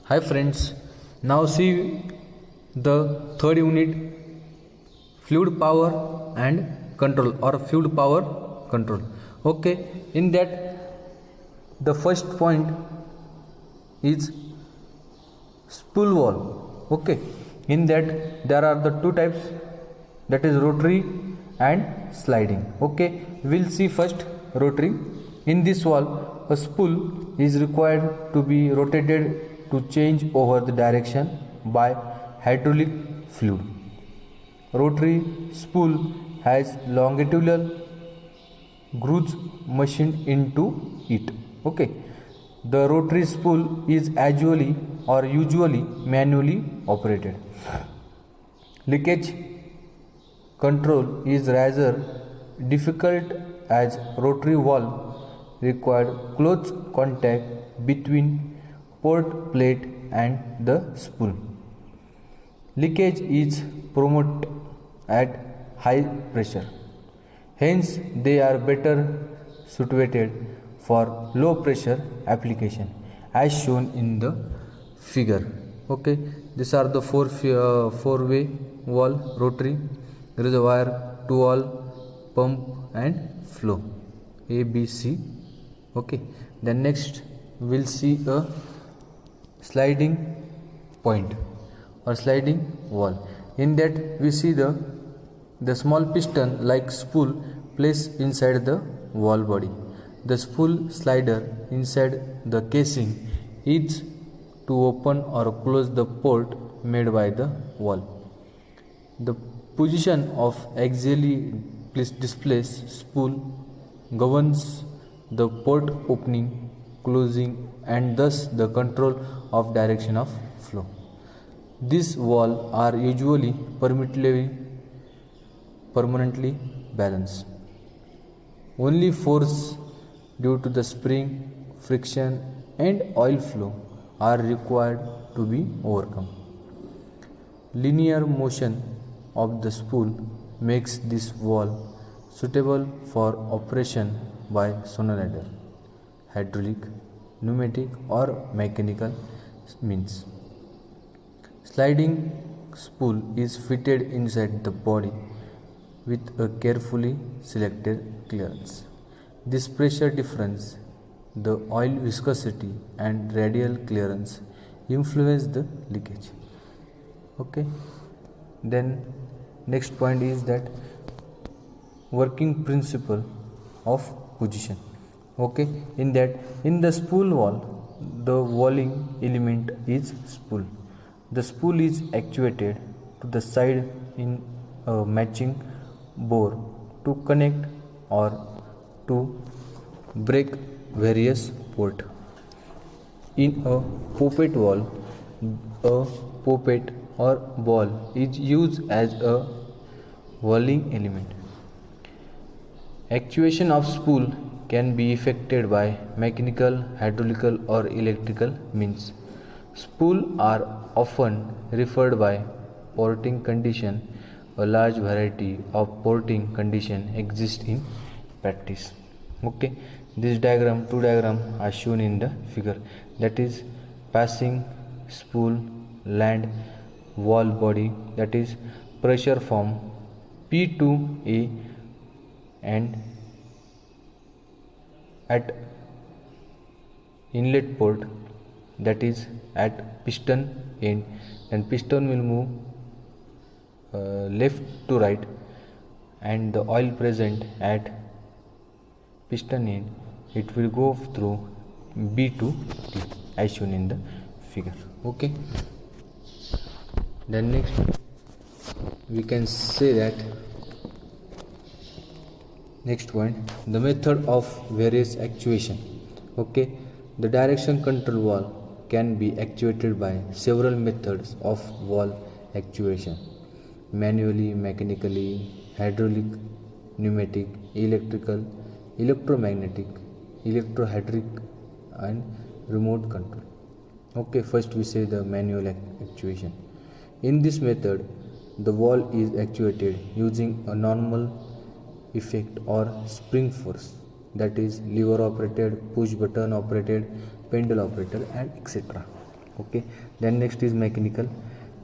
Hi friends, now see the third unit, fluid power and control or fluid power control. Okay, in that the first point is spool wall. Okay, in that there are the two types, that is rotary and sliding. Okay, we'll see first rotary. In this wall, a spool is required to be rotated to change over the direction by hydraulic fluid. Rotary spool has longitudinal grooves machined into it. Okay, the rotary spool is usually manually operated. Leakage control is rather difficult as rotary valve required close contact between port plate and the spool. Leakage is promoted at high pressure. Hence, they are better suited for low pressure application as shown in the figure. Okay, these are the four-way wall rotary. There is a wire, two wall, pump and flow, A, B, C. Okay, then next we'll see a sliding point or sliding wall. In that we see the small piston like spool placed inside the wall body. The spool slider inside the casing is to open or close the port made by the wall. The position of axially displaced spool governs the port opening, closing, and thus the control of direction of flow. These walls are usually permanently balanced. Only force due to the spring, friction, and oil flow are required to be overcome. Linear motion of the spool makes this wall suitable for operation by solenoid, hydraulic, pneumatic, or mechanical means. Sliding spool is fitted inside the body with a carefully selected clearance. This pressure difference, the oil viscosity, and radial clearance influence the leakage. Okay, then next point is that working principle of position. Okay, in the spool wall, the walling element is spool. The spool is actuated to the side in a matching bore to connect or to break various ports. In a poppet wall, a poppet or ball is used as a walling element. Actuation of spool can be effected by mechanical, hydraulical, or electrical means. Spools are often referred by porting condition. A large variety of porting condition exist in practice. Okay, this two diagram are shown in the figure, that is passing spool, land, wall body, that is pressure from P to A, and at inlet port, that is at piston end, and piston will move left to right, and the oil present at piston end, it will go through B to T as shown in the figure. Okay, then next we can say that next point, the method of various actuation. Okay, the direction control valve can be actuated by several methods of valve actuation: manually, mechanically, hydraulic, pneumatic, electrical, electromagnetic, electrohydraulic, and remote control. Okay, first we say the manual actuation. In this method, the valve is actuated using a normal effect or spring force, that is lever operated, push button operated, pendule operated, and etc. Okay, then next is mechanical.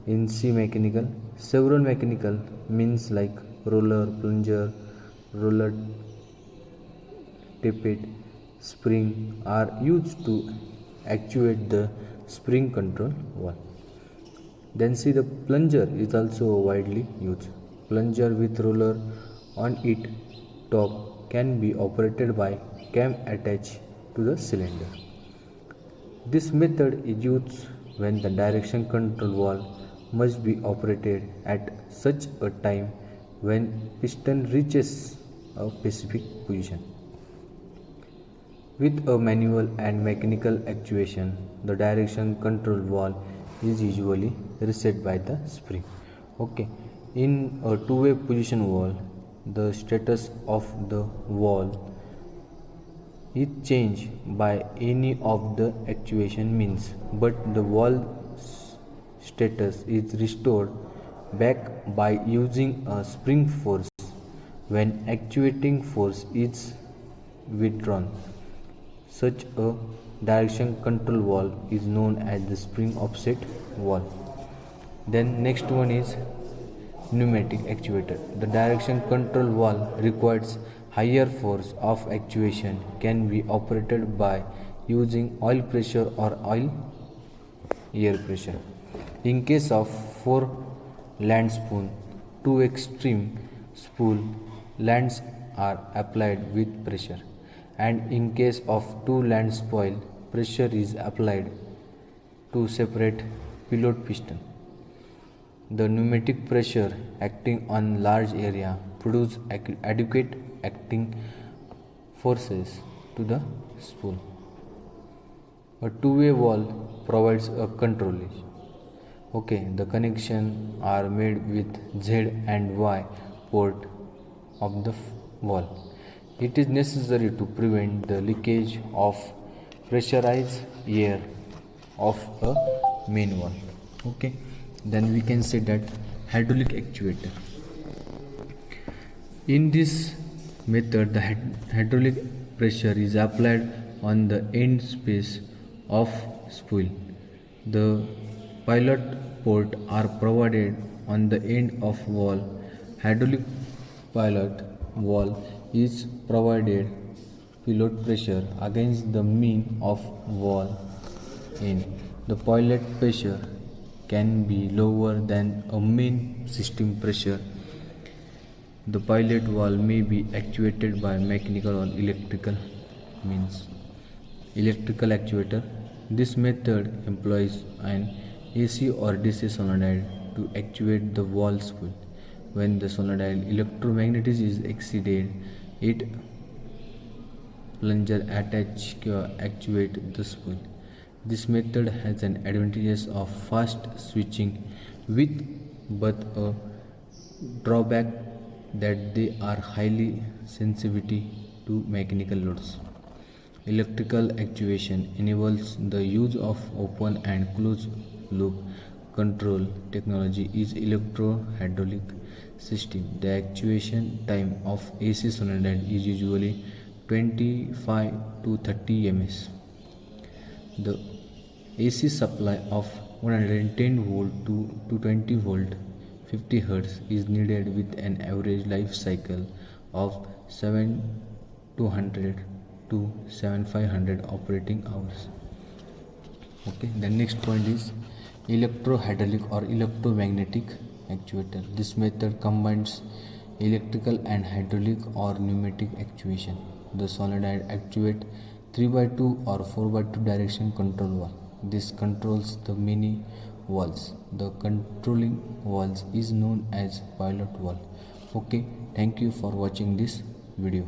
In C mechanical, several mechanical means like roller, plunger, roller, tippet, spring are used to actuate the spring control valve. Then see the plunger is also widely used. Plunger with roller on its top can be operated by cam attached to the cylinder. This method is used when the direction control valve must be operated at such a time when piston reaches a specific position. With a manual and mechanical actuation, the direction control valve is usually reset by the spring. Okay, in a two-way position valve, the status of the valve is changed by any of the actuation means, but the valve status is restored back by using a spring force when actuating force is withdrawn. Such a direction control valve is known as the spring offset valve. Then next one is pneumatic actuator. The direction control valve requires higher force of actuation, can be operated by using oil pressure or oil air pressure. In case of 4 land spoon, 2 extreme spool lands are applied with pressure, and in case of 2 land spoil, pressure is applied to separate pilot piston. The pneumatic pressure acting on large area produce adequate acting forces to the spool. A two-way valve provides a control. Okay, the connection are made with Z and Y port of the valve. It is necessary to prevent the leakage of pressurized air of a main valve. Okay, then we can say that hydraulic actuator. In this method, the hydraulic pressure is applied on the end space of spool. The pilot port are provided on the end of valve. Hydraulic pilot valve is provided pilot pressure against the mean of valve end. The pilot pressure can be lower than a main system pressure. The pilot valve may be actuated by mechanical or electrical means. Electrical actuator. This method employs an AC or DC solenoid to actuate the valve spool. When the solenoid electromagnetism is exceeded, it plunger attach actuate the spool. This method has an advantage of fast switching with but a drawback that they are highly sensitive to mechanical loads. Electrical actuation enables the use of open and closed loop control technology is electro-hydraulic system. The actuation time of AC solenoid is usually 25 to 30 ms. The AC supply of 110 volt to 220 volt 50 Hz is needed with an average life cycle of 7200 to 7500 operating hours. Okay, the next point is electrohydraulic or electromagnetic actuator. This method combines electrical and hydraulic or pneumatic actuation. The solenoid actuate 3x2 or 4x2 direction control valve. This controls the many valves. The controlling valve is known as pilot valve. Okay, thank you for watching this video.